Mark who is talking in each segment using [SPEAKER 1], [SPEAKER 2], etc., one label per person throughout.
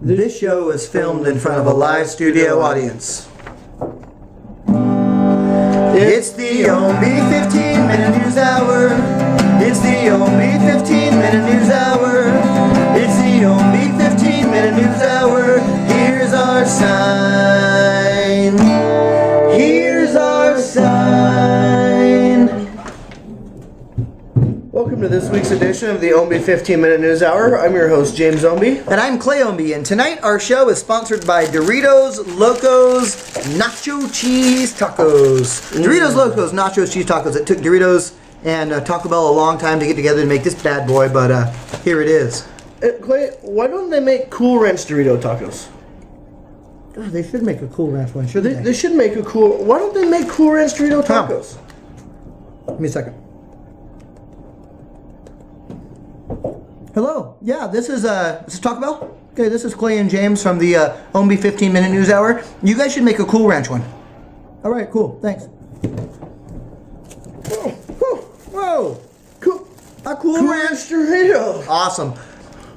[SPEAKER 1] This show is filmed in front of a live studio audience. It's the Ownbey 15-minute news hour. It's the Ownbey 15-minute news hour. It's the Ownbey 15-minute news hour. Here's our sign. Here's our sign. Welcome to this week's edition of the Ownbey 15-minute news hour. I'm your host, James Ownbey.
[SPEAKER 2] And I'm Clay Ownbey, and tonight our show is sponsored by Doritos Locos Nacho Cheese Tacos. Doritos Locos Nacho Cheese Tacos. It took Doritos and Taco Bell a long time to get together to make this bad boy, but here it is.
[SPEAKER 1] Clay, why don't they make Cool Ranch Dorito tacos?
[SPEAKER 2] Oh, they should make a Cool Ranch one, shouldn't
[SPEAKER 1] They should make a cool... Why don't they make Cool Ranch Dorito tacos?
[SPEAKER 2] Give me a second. Hello. Yeah, this is Taco Bell. Okay, this is Clay and James from the Ownbey 15-minute news hour. You guys should make a Cool Ranch one. All right, cool. Thanks. Whoa. A Cool Ranch
[SPEAKER 1] Dorito.
[SPEAKER 2] Awesome.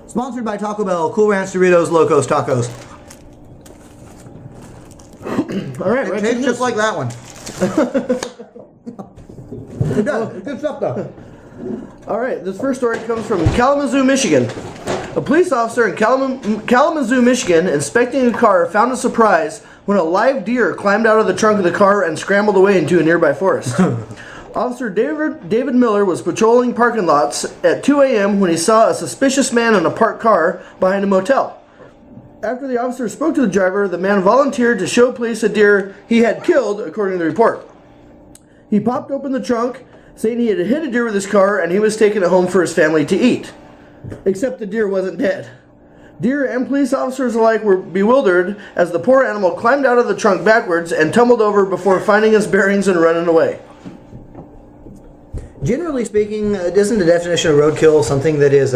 [SPEAKER 2] Sponsored by Taco Bell, Cool Ranch Doritos Locos Tacos.
[SPEAKER 1] All right,
[SPEAKER 2] It tastes just like that one. It does. It's good stuff, though.
[SPEAKER 1] All right, this first story comes from Kalamazoo, Michigan. A police officer in Kalamazoo, Michigan, inspecting a car, found a surprise when a live deer climbed out of the trunk of the car and scrambled away into a nearby forest. Officer David Miller was patrolling parking lots at 2 a.m. when he saw a suspicious man in a parked car behind a motel. After the officer spoke to the driver, the man volunteered to show police a deer he had killed, according to the report. He popped open the trunk, saying he had hit a deer with his car and he was taking it home for his family to eat. Except the deer wasn't dead. Deer and police officers alike were bewildered as the poor animal climbed out of the trunk backwards and tumbled over before finding his bearings and running away.
[SPEAKER 2] Generally speaking, isn't the definition of roadkill something that is,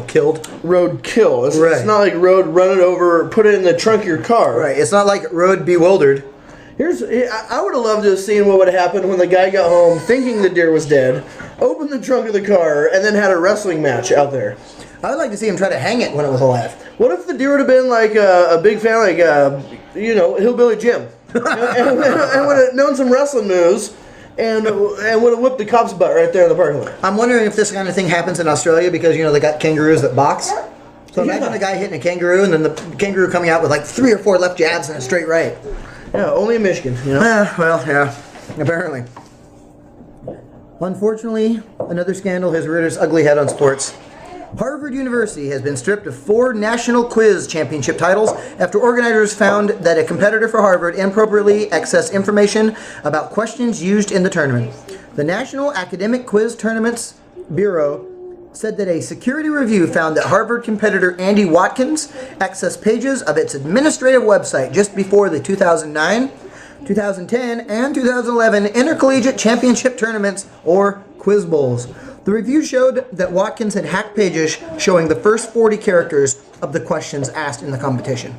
[SPEAKER 2] killed?
[SPEAKER 1] Roadkill. It's
[SPEAKER 2] Right.
[SPEAKER 1] not like road, run it over, put it in the trunk of your car.
[SPEAKER 2] Right. It's not like road bewildered.
[SPEAKER 1] I would have loved to have seen what would have happened when the guy got home thinking the deer was dead, opened the trunk of the car, and then had a wrestling match out there.
[SPEAKER 2] I would like to see him try to hang it when it was alive.
[SPEAKER 1] What if the deer would have been like a big fan, like, Hillbilly Jim, and would have known some wrestling moves, and would have whipped the cop's butt right there in the parking lot?
[SPEAKER 2] I'm wondering if this kind of thing happens in Australia because, they got kangaroos that box. So imagine a guy hitting a kangaroo and then the kangaroo coming out with like 3 or 4 left jabs and a straight right.
[SPEAKER 1] Yeah, only in Michigan,
[SPEAKER 2] Yeah, apparently. Unfortunately, another scandal has reared its ugly head on sports. Harvard University has been stripped of 4 national quiz championship titles after organizers found that a competitor for Harvard inappropriately accessed information about questions used in the tournament. The National Academic Quiz Tournaments Bureau said that a security review found that Harvard competitor Andy Watkins accessed pages of its administrative website just before the 2009, 2010, and 2011 Intercollegiate Championship Tournaments, or Quiz Bowls. The review showed that Watkins had hacked pages showing the first 40 characters of the questions asked in the competition.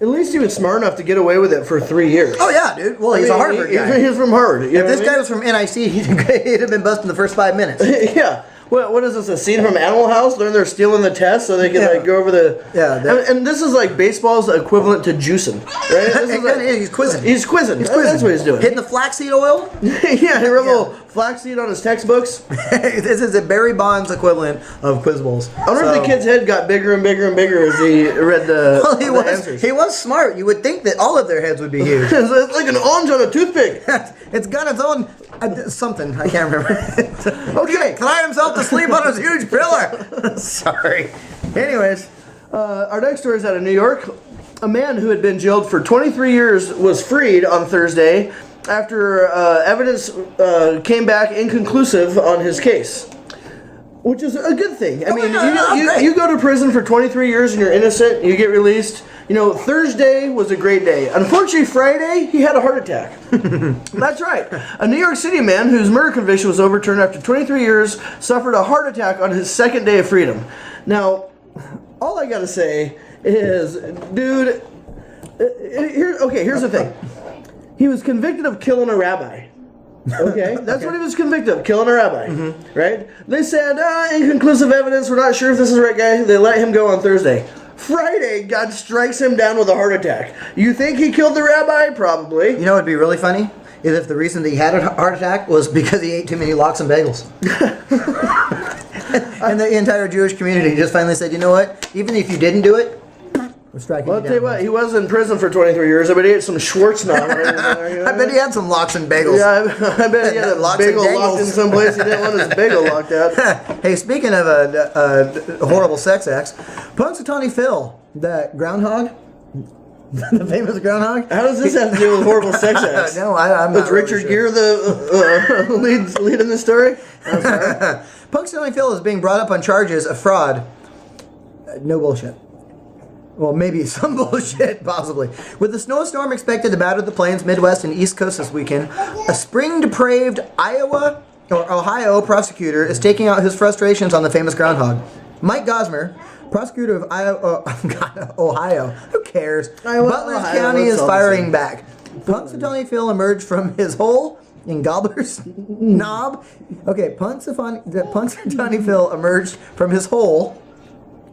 [SPEAKER 1] At least he was smart enough to get away with it for 3 years.
[SPEAKER 2] Oh yeah, dude. Well, he's a Harvard guy.
[SPEAKER 1] He's from Harvard.
[SPEAKER 2] If this guy was from NIC, he'd have been busted in the first 5 minutes.
[SPEAKER 1] Yeah. What is this, a scene from Animal House? They're stealing the test so they can go over the...
[SPEAKER 2] Yeah.
[SPEAKER 1] And this is like baseball's equivalent to juicing, right? This is
[SPEAKER 2] He's quizzing.
[SPEAKER 1] He's quizzing. That's what he's doing.
[SPEAKER 2] Hitting the flaxseed oil?
[SPEAKER 1] Yeah, he wrote a little flaxseed on his textbooks.
[SPEAKER 2] This is a Barry Bonds equivalent of Quiz Bowls.
[SPEAKER 1] I wonder if the kid's head got bigger and bigger and bigger as he read the answers.
[SPEAKER 2] He was smart. You would think that all of their heads would be huge.
[SPEAKER 1] It's like an orange on a toothpick.
[SPEAKER 2] It's got its own something. I can't remember. Okay, climbed himself to sleep on his huge pillar. Sorry. Anyways,
[SPEAKER 1] our next story is out of New York. A man who had been jailed for 23 years was freed on Thursday after evidence came back inconclusive on his case. Which is a good thing. I mean, you go to prison for 23 years and you're innocent, you get released. Thursday was a great day. Unfortunately, Friday, he had a heart attack. That's right. A New York City man whose murder conviction was overturned after 23 years suffered a heart attack on his second day of freedom. Now, all I gotta say is, dude, here's the thing. He was convicted of killing a rabbi. Okay, that's what he was convicted of, killing a rabbi, right? They said, inconclusive evidence, we're not sure if this is the right guy. They let him go on Thursday. Friday, God strikes him down with a heart attack. You think he killed the rabbi? Probably.
[SPEAKER 2] You know what would be really funny? Is if the reason that he had a heart attack was because he ate too many lox and bagels. And the entire Jewish community just finally said, you know what? Even if you didn't do it, we're striking
[SPEAKER 1] Well,
[SPEAKER 2] you
[SPEAKER 1] I'll tell you
[SPEAKER 2] down.
[SPEAKER 1] what, he was in prison for 23 years. I bet he ate some Schwartznot.
[SPEAKER 2] I bet he had some lox and bagels.
[SPEAKER 1] Yeah, I bet he had a
[SPEAKER 2] Lox and
[SPEAKER 1] bagel locked in
[SPEAKER 2] dangles.
[SPEAKER 1] some place he didn't want his bagel locked at.
[SPEAKER 2] Hey, speaking of a horrible sex acts, Punxsutawney Phil, the groundhog, the famous groundhog.
[SPEAKER 1] How does this have to do with horrible sex acts?
[SPEAKER 2] No, I'm
[SPEAKER 1] Was
[SPEAKER 2] not really
[SPEAKER 1] Richard
[SPEAKER 2] sure.
[SPEAKER 1] Gere the lead in the story? I'm sorry.
[SPEAKER 2] Punxsutawney Phil is being brought up on charges of fraud. No bullshit. Well, maybe some bullshit, possibly. With the snowstorm expected to batter the plains, Midwest, and East Coast this weekend, a spring-depraved Ohio prosecutor is taking out his frustrations on the famous groundhog. Mike Gosmer, prosecutor of Ohio, who cares? Butler
[SPEAKER 1] Ohio,
[SPEAKER 2] County
[SPEAKER 1] it's
[SPEAKER 2] is
[SPEAKER 1] all the
[SPEAKER 2] firing
[SPEAKER 1] same.
[SPEAKER 2] back. Punxsutawney Phil emerged from his hole in Gobbler's Knob. Okay, Punxsutawney Phil emerged from his hole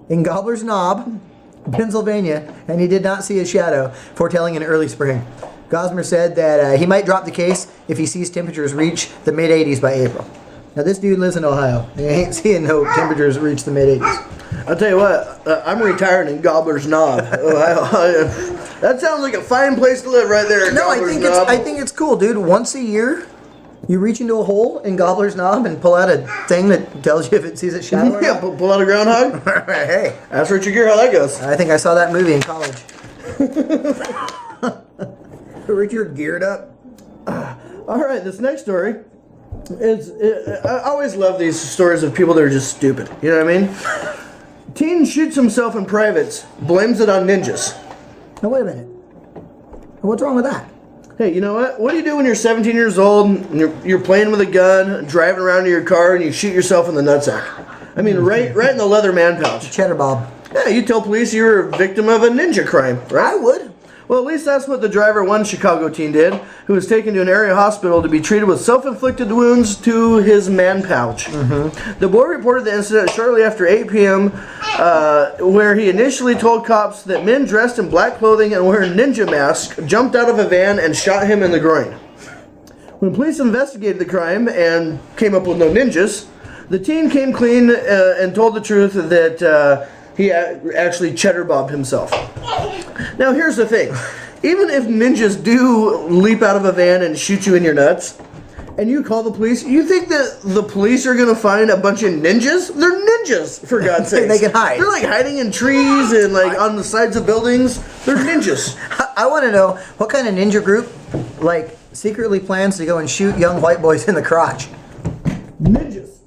[SPEAKER 2] in Gobbler's Knob, Pennsylvania, and he did not see his shadow, foretelling an early spring. Gosmer said that he might drop the case if he sees temperatures reach the mid-80s by April. Now, this dude lives in Ohio. He ain't seeing no temperatures reach the mid-80s.
[SPEAKER 1] I'll tell you what, I'm retiring in Gobbler's Knob. That sounds like a fine place to live right there in
[SPEAKER 2] No,
[SPEAKER 1] Gobbler's Knob.
[SPEAKER 2] I think it's cool, dude. Once a year, you reach into a hole in Gobbler's Knob and pull out a thing that tells you if it sees its shadow or
[SPEAKER 1] Yeah,
[SPEAKER 2] not.
[SPEAKER 1] pull out a groundhog.
[SPEAKER 2] Hey,
[SPEAKER 1] Ask Richard Gere how that goes.
[SPEAKER 2] I think I saw that movie in college. Richard geared up.
[SPEAKER 1] All right, this next story is. I always love these stories of people that are just stupid. You know what I mean? Teen shoots himself in privates, blames it on ninjas.
[SPEAKER 2] Now, wait a minute. What's wrong with that?
[SPEAKER 1] Hey, you know what? What do you do when you're 17 years old and you're playing with a gun, driving around in your car, and you shoot yourself in the nutsack? I mean, right in the leather man pouch.
[SPEAKER 2] Cheddar Bob.
[SPEAKER 1] Yeah, you tell police you were a victim of a ninja crime, right?
[SPEAKER 2] I would.
[SPEAKER 1] Well, at least that's what the driver of one Chicago teen did, who was taken to an area hospital to be treated with self-inflicted wounds to his man pouch. The boy reported the incident shortly after 8 p.m., where he initially told cops that men dressed in black clothing and wearing ninja masks jumped out of a van and shot him in the groin. When police investigated the crime and came up with no ninjas, the teen came clean and told the truth that he actually cheddar bobbed himself. Now here's the thing. Even if ninjas do leap out of a van and shoot you in your nuts, and you call the police, you think that the police are going to find a bunch of ninjas? They're ninjas, for God's sake.
[SPEAKER 2] They can hide.
[SPEAKER 1] They're like hiding in trees and like on the sides of buildings. They're ninjas.
[SPEAKER 2] I want to know what kind of ninja group, like, secretly plans to go and shoot young white boys in the crotch.
[SPEAKER 1] Ninjas.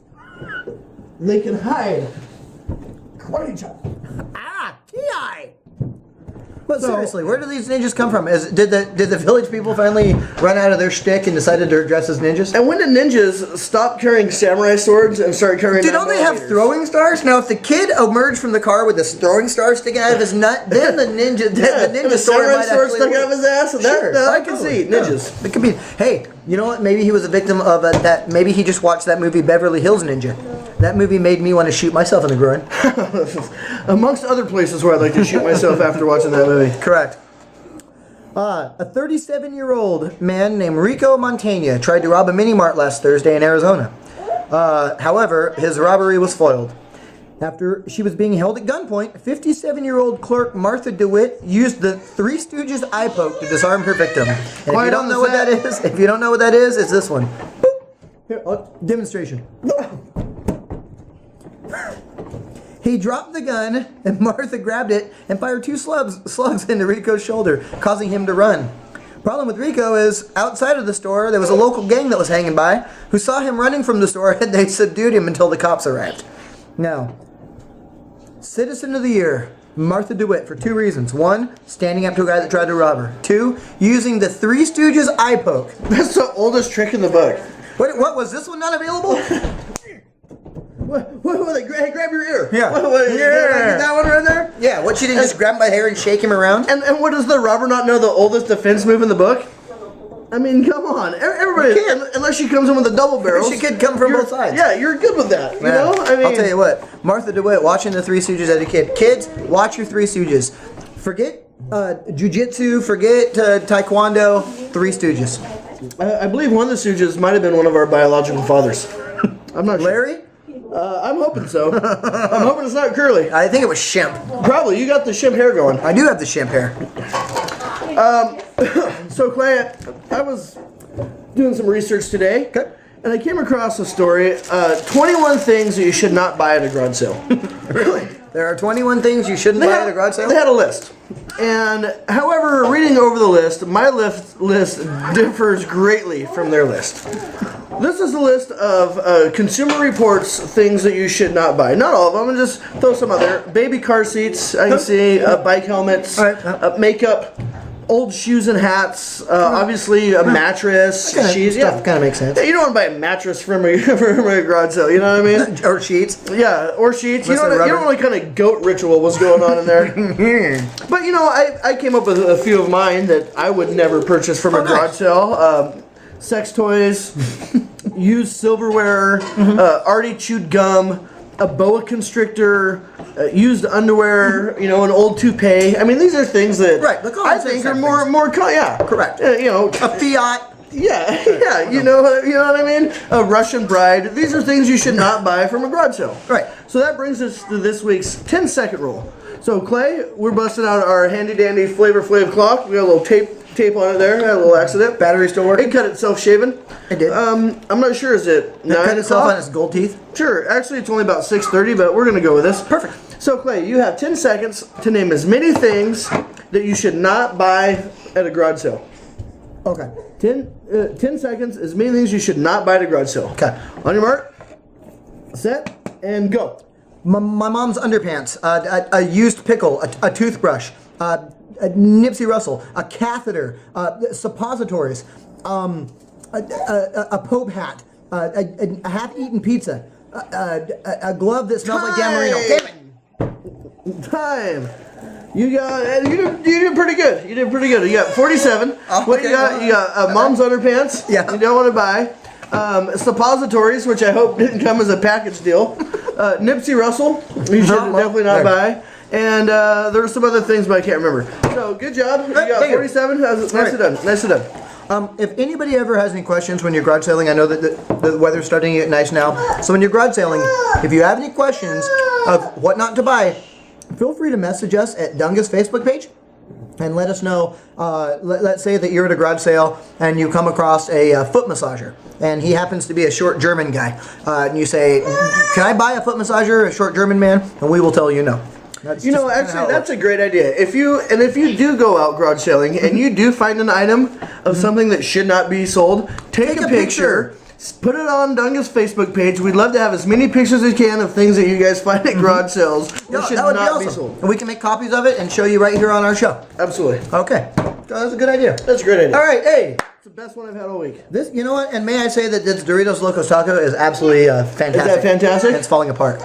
[SPEAKER 1] They can hide. Karate chop.
[SPEAKER 2] Ah, T.I. But
[SPEAKER 1] So-
[SPEAKER 2] seriously, where do these ninjas come from? Did the village people finally run out of their shtick and decided to dress as ninjas?
[SPEAKER 1] And when did ninjas stop carrying samurai swords and start carrying?
[SPEAKER 2] Dude, don't they have
[SPEAKER 1] 9mm?
[SPEAKER 2] throwing stars? Now, if the kid emerged from the car with this throwing star sticking out of his nut, then the ninja,
[SPEAKER 1] Yeah,
[SPEAKER 2] the ninja
[SPEAKER 1] and a
[SPEAKER 2] sword
[SPEAKER 1] samurai
[SPEAKER 2] might
[SPEAKER 1] sword
[SPEAKER 2] actually
[SPEAKER 1] stuck
[SPEAKER 2] work.
[SPEAKER 1] out of his ass. And
[SPEAKER 2] Sure,
[SPEAKER 1] I can
[SPEAKER 2] totally.
[SPEAKER 1] see ninjas.
[SPEAKER 2] Yeah. It could be. Hey, you know what? Maybe he was a victim of that. Maybe he just watched that movie Beverly Hills Ninja. That movie made me want to shoot myself in the groin.
[SPEAKER 1] Amongst other places where I'd like to shoot myself after watching that movie.
[SPEAKER 2] Correct. A 37-year-old man named Rico Montaigne tried to rob a mini-mart last Thursday in Arizona. However, his robbery was foiled. After she was being held at gunpoint, 57-year-old clerk Martha DeWitt used the Three Stooges eye poke to disarm her victim. And if
[SPEAKER 1] Quiet
[SPEAKER 2] you don't
[SPEAKER 1] on
[SPEAKER 2] know
[SPEAKER 1] the
[SPEAKER 2] what that
[SPEAKER 1] set.
[SPEAKER 2] is, it's this one. Boop. Here, demonstration. He dropped the gun, and Martha grabbed it and fired two slugs into Rico's shoulder, causing him to run. Problem with Rico is, outside of the store, there was a local gang that was hanging by, who saw him running from the store, and they subdued him until the cops arrived. Now, Citizen of the Year, Martha DeWitt, for two reasons. One, standing up to a guy that tried to rob her. Two, using the Three Stooges eye poke.
[SPEAKER 1] That's the oldest trick in the book.
[SPEAKER 2] What was this one not available?
[SPEAKER 1] Hey, grab your ear.
[SPEAKER 2] Yeah.
[SPEAKER 1] You get that one right there?
[SPEAKER 2] Yeah, what, she didn't just grab him by the hair and shake him around?
[SPEAKER 1] And what does the robber not know the oldest defense move in the book? I mean, come on. Everybody, unless she comes in with a double barrel.
[SPEAKER 2] She could come from both sides.
[SPEAKER 1] Yeah, you're good with that. You know? I mean,
[SPEAKER 2] I'll tell you what. Martha DeWitt watching the Three Stooges as a kid. Kids, watch your Three Stooges. Forget jiu-jitsu, forget taekwondo, Three Stooges.
[SPEAKER 1] I believe one of the Stooges might have been one of our biological fathers. I'm not sure.
[SPEAKER 2] Larry?
[SPEAKER 1] I'm hoping so. I'm hoping it's not Curly.
[SPEAKER 2] I think it was Shemp.
[SPEAKER 1] Probably. You got the Shemp hair going.
[SPEAKER 2] I do have the Shemp hair.
[SPEAKER 1] So, Clay, I was doing some research today.
[SPEAKER 2] Okay.
[SPEAKER 1] And I came across a story, 21 things that you should not buy at a garage sale.
[SPEAKER 2] Really? There are 21 things you shouldn't buy at a garage sale?
[SPEAKER 1] They had a list. And, however, reading over the list, my list differs greatly from their list. This is a list of Consumer Reports things that you should not buy. Not all of them, and just throw some other. Baby car seats, I can see, bike helmets, makeup, old shoes and hats, obviously a mattress, sheets.
[SPEAKER 2] Stuff kind of makes sense.
[SPEAKER 1] Yeah, you don't want to buy a mattress from a garage sale, you know what I mean?
[SPEAKER 2] Or sheets.
[SPEAKER 1] Yeah, or sheets. You don't know what kind of goat ritual was going on in there. But, you know, I came up with a few of mine that I would never purchase from a garage sale. Sex toys, used silverware, already chewed gum, a boa constrictor, used underwear, you know, an old toupee. I mean, these are things that I think are more
[SPEAKER 2] correct.
[SPEAKER 1] You know,
[SPEAKER 2] a Fiat.
[SPEAKER 1] Yeah, you know what I mean? A Russian bride. These are things you should not buy from a garage sale.
[SPEAKER 2] Right.
[SPEAKER 1] So that brings us to this week's 10-second rule. So, Clay, we're busting out our handy-dandy Flavor Flav clock. We got a little tape on it there. Had a little accident.
[SPEAKER 2] Battery still working?
[SPEAKER 1] It cut itself shaving.
[SPEAKER 2] It did.
[SPEAKER 1] I'm not sure. Is it 9
[SPEAKER 2] cut itself
[SPEAKER 1] o'clock?
[SPEAKER 2] on its gold teeth?
[SPEAKER 1] Sure. Actually, it's only about 6:30, but we're going to go with this.
[SPEAKER 2] Perfect.
[SPEAKER 1] So, Clay, you have 10 seconds to name as many things that you should not buy at a garage sale.
[SPEAKER 2] Okay.
[SPEAKER 1] 10 seconds, as many things you should not buy at a garage sale.
[SPEAKER 2] Okay.
[SPEAKER 1] On your mark, set, and go.
[SPEAKER 2] My mom's underpants, a used pickle, a toothbrush, a Nipsey Russell, a catheter, suppositories, a Pope hat, a half-eaten pizza, a glove that smells like Dan Marino. Damn it!
[SPEAKER 1] Time. You did pretty good. You did pretty good. You got 47.
[SPEAKER 2] Oh,
[SPEAKER 1] What
[SPEAKER 2] okay.
[SPEAKER 1] you got mom's underpants.
[SPEAKER 2] Yeah.
[SPEAKER 1] You don't want to buy. Suppositories, which I hope didn't come as a package deal. Nipsey Russell, you should definitely not buy. And there were some other things, but I can't remember. So good job. You got 47. Nicely done. Nicely done.
[SPEAKER 2] If anybody ever has any questions when you're garage sailing, I know that the weather's starting to get nice now. So when you're garage sailing, if you have any questions of what not to buy, feel free to message us at Dungus Facebook page and let us know. Let's say that you're at a garage sale and you come across a foot massager, and he happens to be a short German guy. And you say, "Can I buy a foot massager, a short German man?" And we will tell you no.
[SPEAKER 1] Actually, that's a great idea. If you do go out garage selling and you do find an item of something that should not be sold, take a picture. Put it on Dungus Facebook page. We'd love to have as many pictures as we can of things that you guys find at garage sales that should not be sold.
[SPEAKER 2] And we can make copies of it and show you right here on our show.
[SPEAKER 1] Absolutely.
[SPEAKER 2] Okay. That's a good idea.
[SPEAKER 1] That's a great idea.
[SPEAKER 2] All right, hey.
[SPEAKER 1] It's the best one I've had all week.
[SPEAKER 2] This, you know what? And may I say that this Doritos Locos Taco is absolutely fantastic.
[SPEAKER 1] Is that fantastic?
[SPEAKER 2] And it's falling apart.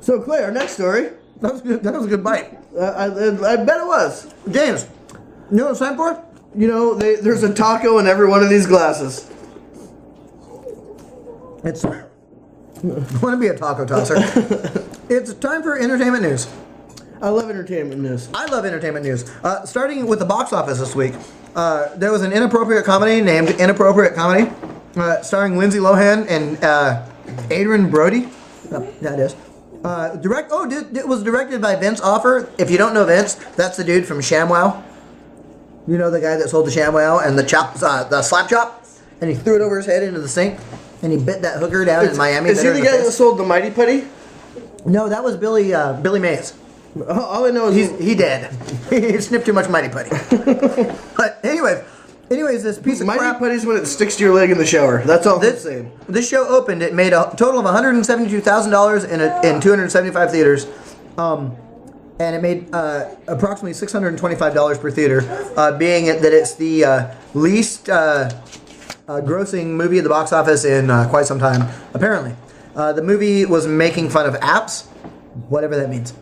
[SPEAKER 1] So, Clay, our next story.
[SPEAKER 2] That was a good bite.
[SPEAKER 1] I bet it was.
[SPEAKER 2] James, you know what it's time for?
[SPEAKER 1] You know, there's a taco in every one of these glasses.
[SPEAKER 2] It's. I want to be a taco tosser. It's time for entertainment news.
[SPEAKER 1] I love entertainment news.
[SPEAKER 2] I love entertainment news. Starting with the box office this week, there was an inappropriate comedy named Inappropriate Comedy, starring Lindsay Lohan and Adrian Brody. Oh, that is. It was directed by Vince Offer. If you don't know Vince, that's the dude from ShamWow. You know the guy that sold the ShamWow and the slap chop, and he threw it over his head into the sink, and he bit that hooker down in Miami.
[SPEAKER 1] Is he the guy that sold the Mighty Putty?
[SPEAKER 2] No, that was Billy Mays.
[SPEAKER 1] All I know is
[SPEAKER 2] he dead. He sniffed too much Mighty Putty. But anyways, this piece of
[SPEAKER 1] Mighty
[SPEAKER 2] crap.
[SPEAKER 1] Putty's when it sticks to your leg in the shower. That's all I'm saying.
[SPEAKER 2] This show opened. It made a total of $172,000 in 275 theaters, and it made approximately $625 per theater, being that it's the least grossing movie at the box office in quite some time. Apparently, the movie was making fun of apps, whatever that means.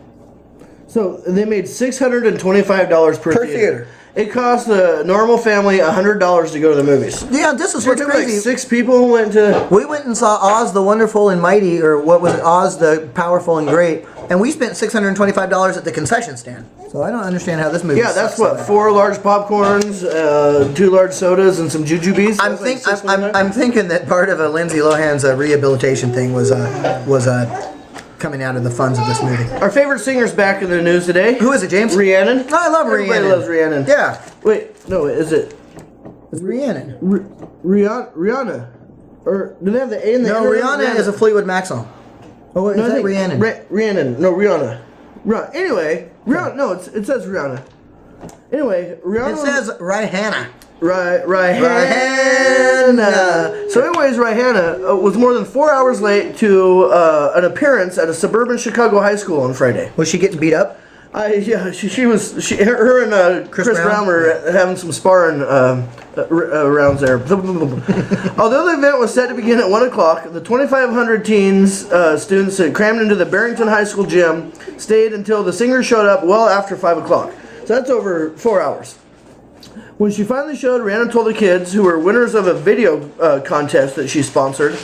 [SPEAKER 1] So they made $625 per theater. It cost a normal family $100 to go to the movies.
[SPEAKER 2] Yeah, this is what's crazy.
[SPEAKER 1] Like 6 people went to.
[SPEAKER 2] We went and saw Oz the Wonderful and Mighty, or what was it, Oz the Powerful and Great, and we spent $625 at the concession stand. So I don't understand how this movie.
[SPEAKER 1] Yeah, that's what 4 large popcorns, 2 large sodas, and some jujubes.
[SPEAKER 2] I'm thinking that part of Lindsay Lohan's rehabilitation thing was coming out of the funds of this movie.
[SPEAKER 1] Our favorite singer's back in the news today.
[SPEAKER 2] Who is it, James?
[SPEAKER 1] Rhiannon.
[SPEAKER 2] Oh, I love
[SPEAKER 1] Everybody
[SPEAKER 2] Rhiannon.
[SPEAKER 1] loves Rhiannon.
[SPEAKER 2] Yeah.
[SPEAKER 1] Wait, no, is it?
[SPEAKER 2] It's Rhiannon.
[SPEAKER 1] Rihanna. Or do they have the A in the
[SPEAKER 2] No, Rihanna is a Fleetwood Mac song. Oh, wait, is that Rhiannon?
[SPEAKER 1] Rhiannon. No, Rihanna. Anyway, Rihanna. No, it says Rihanna. Anyway, Rihanna.
[SPEAKER 2] It says Rihanna.
[SPEAKER 1] Rihanna. So anyways, Rihanna was more than 4 hours late to an appearance at a suburban Chicago high school on Friday.
[SPEAKER 2] Was she getting beat up?
[SPEAKER 1] Yeah, she was. Her and Chris Brown were having some sparring rounds there. Although the event was set to begin at 1 o'clock, the 2,500 students that crammed into the Barrington High School gym stayed until the singer showed up well after 5 o'clock. So that's over 4 hours. When she finally showed, Rihanna told the kids, who were winners of a video contest that she sponsored,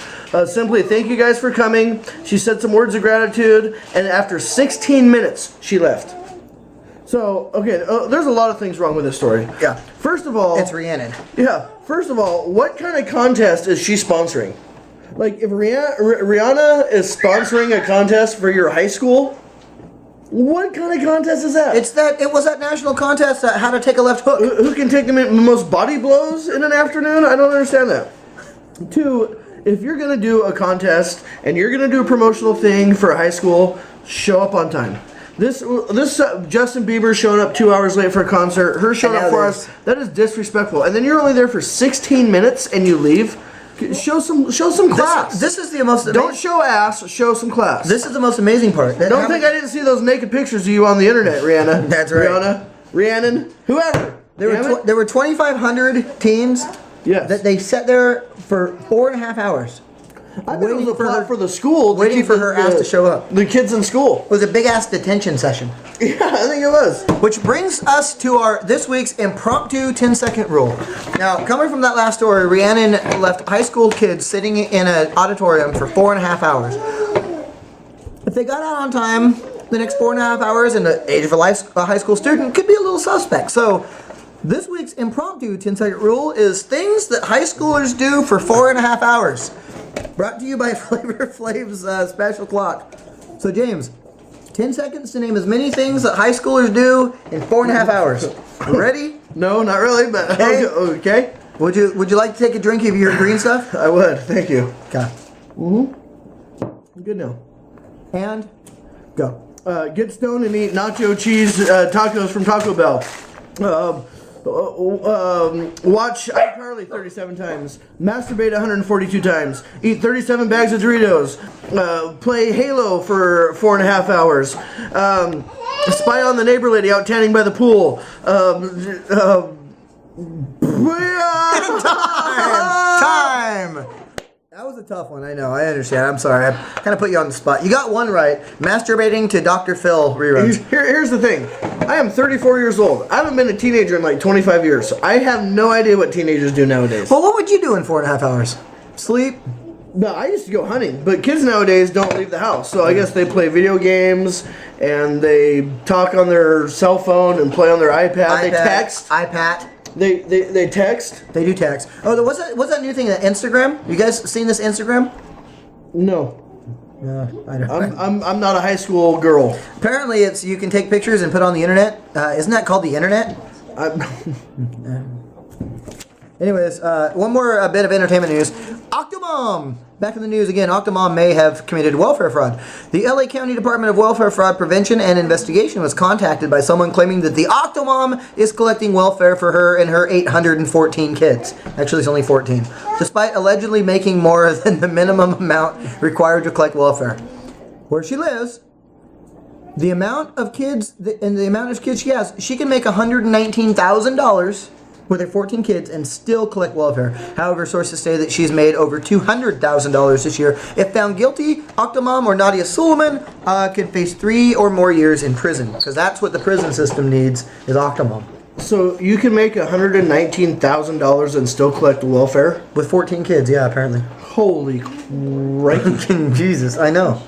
[SPEAKER 1] simply, "Thank you guys for coming." She said some words of gratitude, and after 16 minutes, she left. So, okay, there's a lot of things wrong with this story.
[SPEAKER 2] Yeah.
[SPEAKER 1] First of all...
[SPEAKER 2] It's Rhiannon.
[SPEAKER 1] Yeah. First of all, what kind of contest is she sponsoring? Like, if Rihanna is sponsoring a contest for your high school... What kind of contest is that?
[SPEAKER 2] It was that national contest, how to take a left hook.
[SPEAKER 1] Who can take the most body blows in an afternoon? I don't understand that. 2, if you're going to do a contest and you're going to do a promotional thing for a high school, show up on time. This Justin Bieber showing up 2 hours late for a concert, her showing up for us, that is disrespectful. And then you're only there for 16 minutes and you leave. Show some class.
[SPEAKER 2] This is the most amazing.
[SPEAKER 1] Don't show ass, show some class.
[SPEAKER 2] This is the most amazing part.
[SPEAKER 1] Don't think I didn't see those naked pictures of you on the internet, Rihanna.
[SPEAKER 2] That's right.
[SPEAKER 1] Rihanna, Rhiannon, whoever.
[SPEAKER 2] There were 2,500 teens that they sat there for 4.5 hours.
[SPEAKER 1] I bet it was a plot for the school.
[SPEAKER 2] Waiting for her ass to show up.
[SPEAKER 1] The kids in school.
[SPEAKER 2] It was a big-ass detention session.
[SPEAKER 1] Yeah, I think it was.
[SPEAKER 2] Which brings us to this week's impromptu 10-second rule. Now, coming from that last story, Rhiannon left high school kids sitting in an auditorium for 4.5 hours. If they got out on time, the next 4.5 hours in the age of a high school student could be a little suspect. So, this week's impromptu 10-second rule is things that high schoolers do for 4.5 hours. Brought to you by Flavor Flav's special clock. So, James, 10 seconds to name as many things that high schoolers do in 4.5 hours. Ready?
[SPEAKER 1] No, not really, but okay.
[SPEAKER 2] Would you like to take a drink of your green stuff?
[SPEAKER 1] I would, thank you.
[SPEAKER 2] Okay.
[SPEAKER 1] I'm good now.
[SPEAKER 2] And go.
[SPEAKER 1] Get stoned and eat nacho cheese tacos from Taco Bell. Watch iCarly 37 times. Masturbate 142 times. Eat 37 bags of Doritos. Play Halo for 4.5 hours. Spy on the neighbor lady out tanning by the pool.
[SPEAKER 2] Time! That was a tough one, I know. I understand. I'm sorry. I kind of put you on the spot. You got one right. Masturbating to Dr. Phil reruns.
[SPEAKER 1] Here's the thing. I am 34 years old. I haven't been a teenager in like 25 years. So I have no idea what teenagers do nowadays.
[SPEAKER 2] Well, what would you do in 4.5 hours? Sleep?
[SPEAKER 1] No, I used to go hunting, but kids nowadays don't leave the house. So I guess they play video games and they talk on their cell phone and play on their iPad. They text.
[SPEAKER 2] iPad.
[SPEAKER 1] They text.
[SPEAKER 2] They do text. Oh, what's that new thing? That Instagram? You guys seen this Instagram?
[SPEAKER 1] No.
[SPEAKER 2] I don't.
[SPEAKER 1] I'm not a high school girl.
[SPEAKER 2] Apparently, you can take pictures and put on the internet. Isn't that called the internet? Anyways, one more bit of entertainment news. Octomom! Back in the news again, Octomom may have committed welfare fraud. The LA County Department of Welfare Fraud Prevention and Investigation was contacted by someone claiming that the Octomom is collecting welfare for her and her 814 kids. Actually, it's only 14. Despite allegedly making more than the minimum amount required to collect welfare. Where she lives, the amount of kids and the amount of kids she has, she can make $119,000 with her 14 kids and still collect welfare. However, sources say that she's made over $200,000 this year. If found guilty, Octomom or Nadia Suleiman could face 3 or more years in prison, because that's what the prison system needs, is Octomom.
[SPEAKER 1] So you can make $119,000 and still collect welfare?
[SPEAKER 2] With 14 kids, yeah, apparently.
[SPEAKER 1] Holy crap.
[SPEAKER 2] Jesus, I know.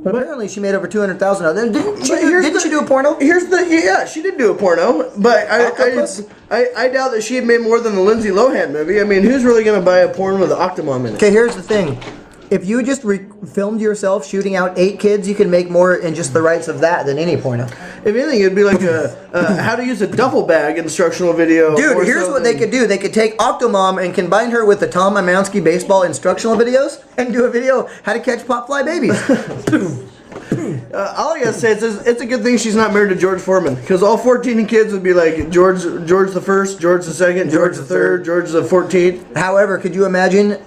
[SPEAKER 2] But apparently she made over $200,000. Didn't she do a porno?
[SPEAKER 1] Yeah, she did do a porno, but I doubt that she had made more than the Lindsay Lohan movie. I mean, who's really going to buy a porn with Octomom in it?
[SPEAKER 2] Okay, here's the thing. If you just filmed yourself shooting out 8 kids, you can make more in just the rights of that than any porno.
[SPEAKER 1] If anything, it'd be like a how to use a duffel bag instructional video.
[SPEAKER 2] Dude, here's what they could do. They could take Octomom and combine her with the Tom Imansky baseball instructional videos and do a video how to catch pop fly babies.
[SPEAKER 1] All I gotta say is it's a good thing she's not married to George Foreman, because all 14 kids would be like George the First, George the Second, George the Third, George the 14th.
[SPEAKER 2] However, could you imagine,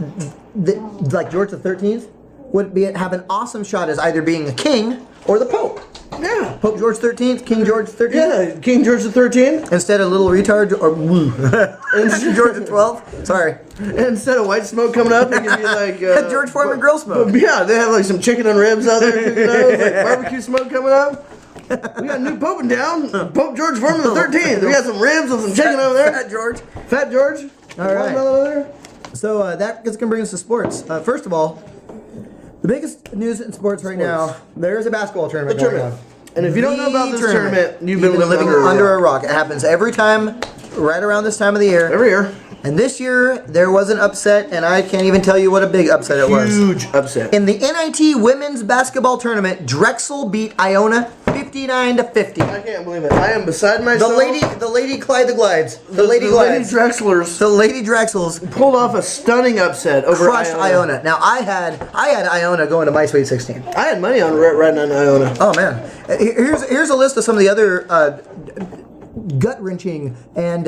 [SPEAKER 2] like George the 13th would have an awesome shot as either being the king or the Pope?
[SPEAKER 1] Yeah.
[SPEAKER 2] Pope George 13th, King George 13th?
[SPEAKER 1] Yeah, King George the 13th.
[SPEAKER 2] Instead of little retard or George the 12th. Sorry.
[SPEAKER 1] Instead of white smoke coming up, it could be like
[SPEAKER 2] George Foreman grill smoke.
[SPEAKER 1] Yeah, they have like some chicken and ribs out there cooking those, like barbecue smoke coming up. We got a new Pope in town, Pope George Foreman the 13th. We got some ribs and some chicken over there.
[SPEAKER 2] Fat George.
[SPEAKER 1] Fat George.
[SPEAKER 2] All right. So that's going to bring us to sports. First of all, the biggest news in sports right now, there's a basketball tournament going on.
[SPEAKER 1] And if you don't know about this tournament, you've been living
[SPEAKER 2] under a rock. It happens every time, right around this time of the year.
[SPEAKER 1] Every year.
[SPEAKER 2] And this year, there was an upset, and I can't even tell you what a big upset it was.
[SPEAKER 1] Huge upset.
[SPEAKER 2] In the NIT Women's Basketball Tournament, Drexel beat Iona 59-50.
[SPEAKER 1] I can't believe it. I am beside myself.
[SPEAKER 2] The lady Clyde the Glides. The Lady
[SPEAKER 1] Drexlers.
[SPEAKER 2] The Lady Drexels
[SPEAKER 1] pulled off a stunning upset over
[SPEAKER 2] crushed Iona. Now, I had Iona going to my Sweet 16.
[SPEAKER 1] I had money on riding on Iona.
[SPEAKER 2] Oh, man. Here's a list of some of the other gut-wrenching and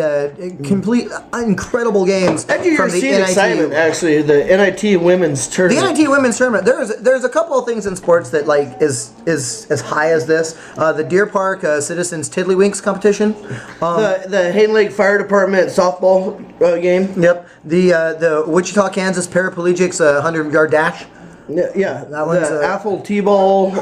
[SPEAKER 2] complete incredible games
[SPEAKER 1] from the
[SPEAKER 2] NIT.
[SPEAKER 1] Excitement, actually, the NIT Women's Tournament.
[SPEAKER 2] The NIT Women's Tournament. There's a couple of things in sports that is as high as this. The Deer Park Citizens Tiddlywinks competition.
[SPEAKER 1] The Hayden Lake Fire Department softball game.
[SPEAKER 2] Yep. The Wichita, Kansas Paraplegics 100-yard dash.
[SPEAKER 1] Yeah,
[SPEAKER 2] that one's
[SPEAKER 1] the Apple T-ball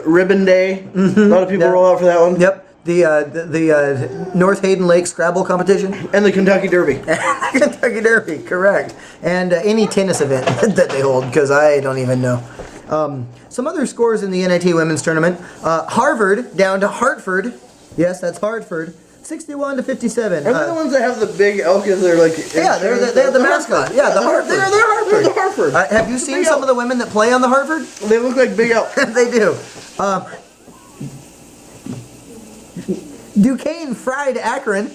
[SPEAKER 1] ribbon day.
[SPEAKER 2] Mm-hmm.
[SPEAKER 1] A lot of people roll out for that one.
[SPEAKER 2] Yep. The North Hayden Lake Scrabble competition.
[SPEAKER 1] And the Kentucky Derby.
[SPEAKER 2] Kentucky Derby, correct. And any tennis event that they hold, because I don't even know. Some other scores in the NIT Women's Tournament. Harvard down to Hartford. Yes, that's Hartford. 61-57.
[SPEAKER 1] Are they the ones that have the big elk as their like?
[SPEAKER 2] Yeah, they have the mascot. Yeah, they're Hartford.
[SPEAKER 1] They're the Hartford.
[SPEAKER 2] Have you seen some of the women that play on the Hartford?
[SPEAKER 1] They look like big elk.
[SPEAKER 2] They do. Duquesne fried Akron,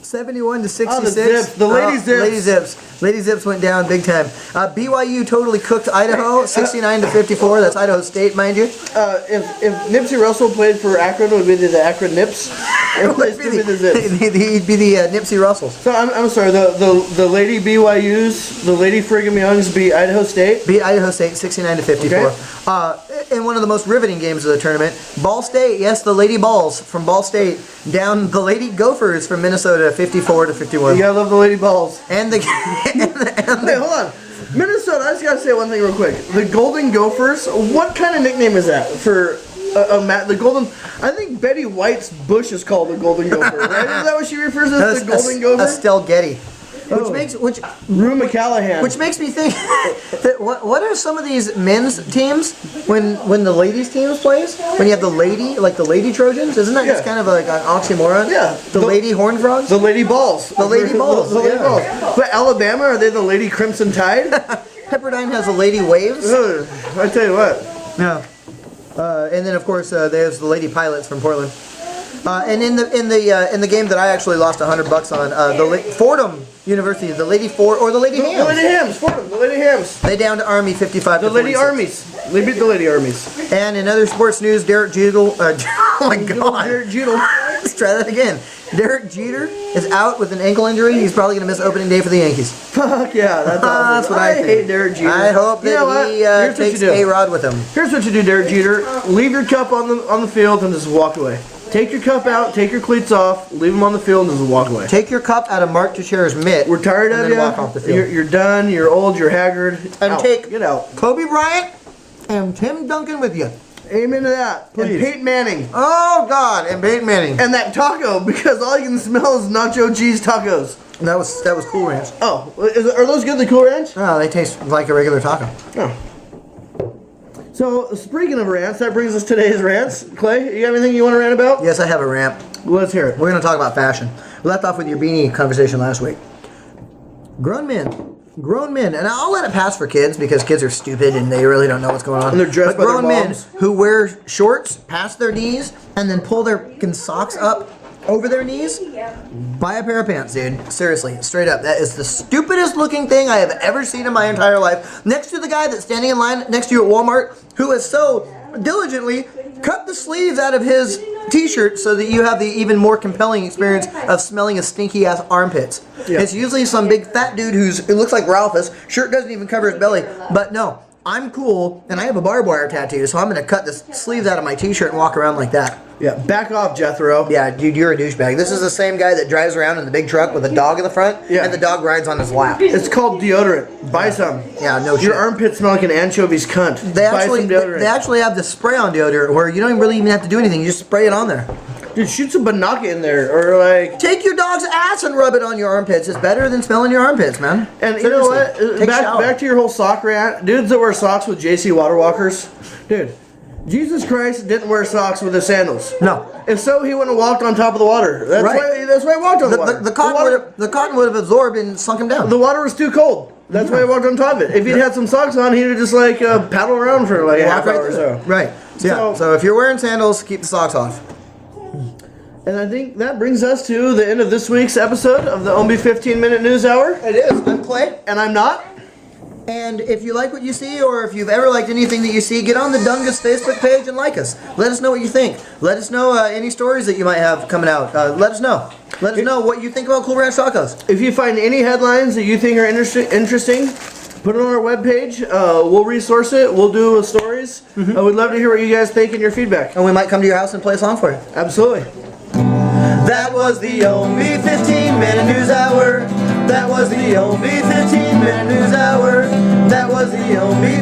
[SPEAKER 2] 71-66.
[SPEAKER 1] The Lady Zips.
[SPEAKER 2] Lady Zips went down big time. BYU totally cooked Idaho, 69-54. That's Idaho State, mind you.
[SPEAKER 1] If Nipsey Russell played for Akron, would be the Akron Nips.
[SPEAKER 2] He'd be the Nipsey Russells.
[SPEAKER 1] So I'm sorry. The Lady BYU's, the Lady Brigham Youngs beat Idaho State.
[SPEAKER 2] Beat Idaho State 69-54. Okay. In one of the most riveting games of the tournament, Ball State, yes, the Lady Balls from Ball State, down the Lady Gophers from Minnesota 54-51.
[SPEAKER 1] You gotta love the Lady Balls.
[SPEAKER 2] And the
[SPEAKER 1] Hey, hold on. Minnesota, I just gotta say one thing real quick. The Golden Gophers, what kind of nickname is that for the Golden? I think Betty White's bush is called the Golden Gopher, right? Is that what she refers to as the Golden Gopher?
[SPEAKER 2] Estelle Getty. Rue McCallahan. Which makes me think that what are some of these men's teams when the ladies teams plays? When you have the Lady Trojans? Isn't that just kind of like an oxymoron?
[SPEAKER 1] Yeah.
[SPEAKER 2] The Lady Horned Frogs?
[SPEAKER 1] The Lady Balls.
[SPEAKER 2] The Lady Balls.
[SPEAKER 1] The Lady Balls. But Alabama, are they the Lady Crimson Tide?
[SPEAKER 2] Pepperdine has the Lady Waves.
[SPEAKER 1] I tell you what.
[SPEAKER 2] Yeah. And then of course there's the Lady Pilots from Portland. And in the game that I actually lost $100 on, Fordham University, the Lady Hams.
[SPEAKER 1] The Lady Hams, Fordham, the Lady Hams.
[SPEAKER 2] They down to Army 55.
[SPEAKER 1] The Lady Armies. They beat the Lady Armies.
[SPEAKER 2] And in other sports news, Derek Jeter. Oh my God.
[SPEAKER 1] Derek Jeter.
[SPEAKER 2] Let's try that again. Derek Jeter is out with an ankle injury. He's probably going to miss opening day for the Yankees.
[SPEAKER 1] Fuck yeah, that's awesome.
[SPEAKER 2] That's what I think.
[SPEAKER 1] hate Derek Jeter.
[SPEAKER 2] I hope that he takes A-Rod with him.
[SPEAKER 1] Here's what you do, Derek Jeter. Leave your cup on the field and just walk away. Take your cup out, take your cleats off, leave them on the field, and just walk away.
[SPEAKER 2] Take your cup out of Mark Teixeira's mitt.
[SPEAKER 1] We're tired
[SPEAKER 2] and
[SPEAKER 1] of
[SPEAKER 2] then walk off the
[SPEAKER 1] you.
[SPEAKER 2] field.
[SPEAKER 1] You're done. You're old. You're haggard.
[SPEAKER 2] And
[SPEAKER 1] get out.
[SPEAKER 2] Kobe Bryant and Tim Duncan with you.
[SPEAKER 1] Amen to that. Please. And Peyton Manning.
[SPEAKER 2] Oh God, and Peyton Manning.
[SPEAKER 1] And that taco, because all you can smell is nacho cheese tacos.
[SPEAKER 2] That was Cool Ranch.
[SPEAKER 1] Oh, are those good? The Cool Ranch?
[SPEAKER 2] No, they taste like a regular taco.
[SPEAKER 1] Oh. So, speaking of rants, that brings us to today's rants. Clay, you got anything you want to rant about?
[SPEAKER 2] Yes, I have a rant.
[SPEAKER 1] Let's hear it.
[SPEAKER 2] We're going to talk about fashion. We left off with your beanie conversation last week. Grown men, and I'll let it pass for kids because kids are stupid and they really don't know what's going on.
[SPEAKER 1] And they're dressed
[SPEAKER 2] but
[SPEAKER 1] by their
[SPEAKER 2] grown men
[SPEAKER 1] moms.
[SPEAKER 2] who wear shorts past their knees and then pull their fucking socks up over their knees, buy a pair of pants, dude. Seriously, straight up. That is the stupidest looking thing I have ever seen in my entire life. Next to the guy that's standing in line next to you at Walmart who has so diligently cut the sleeves out of his t-shirt so that you have the even more compelling experience of smelling his stinky ass armpits.
[SPEAKER 1] Yeah.
[SPEAKER 2] It's usually some big fat dude who looks like Ralphus. Shirt doesn't even cover his belly. But no, I'm cool and I have a barbed wire tattoo, so I'm gonna cut the sleeves out of my t-shirt and walk around like that.
[SPEAKER 1] Yeah, back off, Jethro.
[SPEAKER 2] Yeah, dude, you're a douchebag. This is the same guy that drives around in the big truck with a dog in the front, and the dog rides on his lap.
[SPEAKER 1] It's called deodorant. Buy some.
[SPEAKER 2] Yeah, no shit.
[SPEAKER 1] Your armpits smell like an anchovy's cunt. Buy some deodorant.
[SPEAKER 2] They actually have the spray on deodorant where you don't really even have to do anything. You just spray it on there.
[SPEAKER 1] Dude, shoot some Banaka in there, or like...
[SPEAKER 2] Take your dog's ass and rub it on your armpits. It's better than smelling your armpits, man.
[SPEAKER 1] And you know what?
[SPEAKER 2] Take a shower.
[SPEAKER 1] Back to your whole sock rant. Dudes that wear socks with JC Water Walkers. Dude, Jesus Christ didn't wear socks with his sandals.
[SPEAKER 2] No.
[SPEAKER 1] If so, he wouldn't have walked on top of the water. That's why he walked on the water.
[SPEAKER 2] The cotton would have absorbed and sunk him down.
[SPEAKER 1] The water was too cold. That's why he walked on top of it. If he'd had some socks on, he'd have just like paddle around for like a half hour or so.
[SPEAKER 2] Right. So if you're wearing sandals, keep the socks off.
[SPEAKER 1] And I think that brings us to the end of this week's episode of the Ownbey 15-Minute News Hour.
[SPEAKER 2] It is. I'm Clay.
[SPEAKER 1] And I'm not.
[SPEAKER 2] And if you like what you see, or if you've ever liked anything that you see, get on the Dungus Facebook page and like us. Let us know what you think. Let us know any stories that you might have coming out. Let us know. Let us know what you think about Cool Ranch Tacos.
[SPEAKER 1] If you find any headlines that you think are interesting, put it on our webpage. We'll resource it. We'll do stories. We'd love to hear what you guys think and your feedback.
[SPEAKER 2] And we might come to your house and play a song for you.
[SPEAKER 1] Absolutely.
[SPEAKER 2] That was the Ownbey 15-Minute News Hour. That was the Ownbey 15-Minute News Hour. That was the Ownbey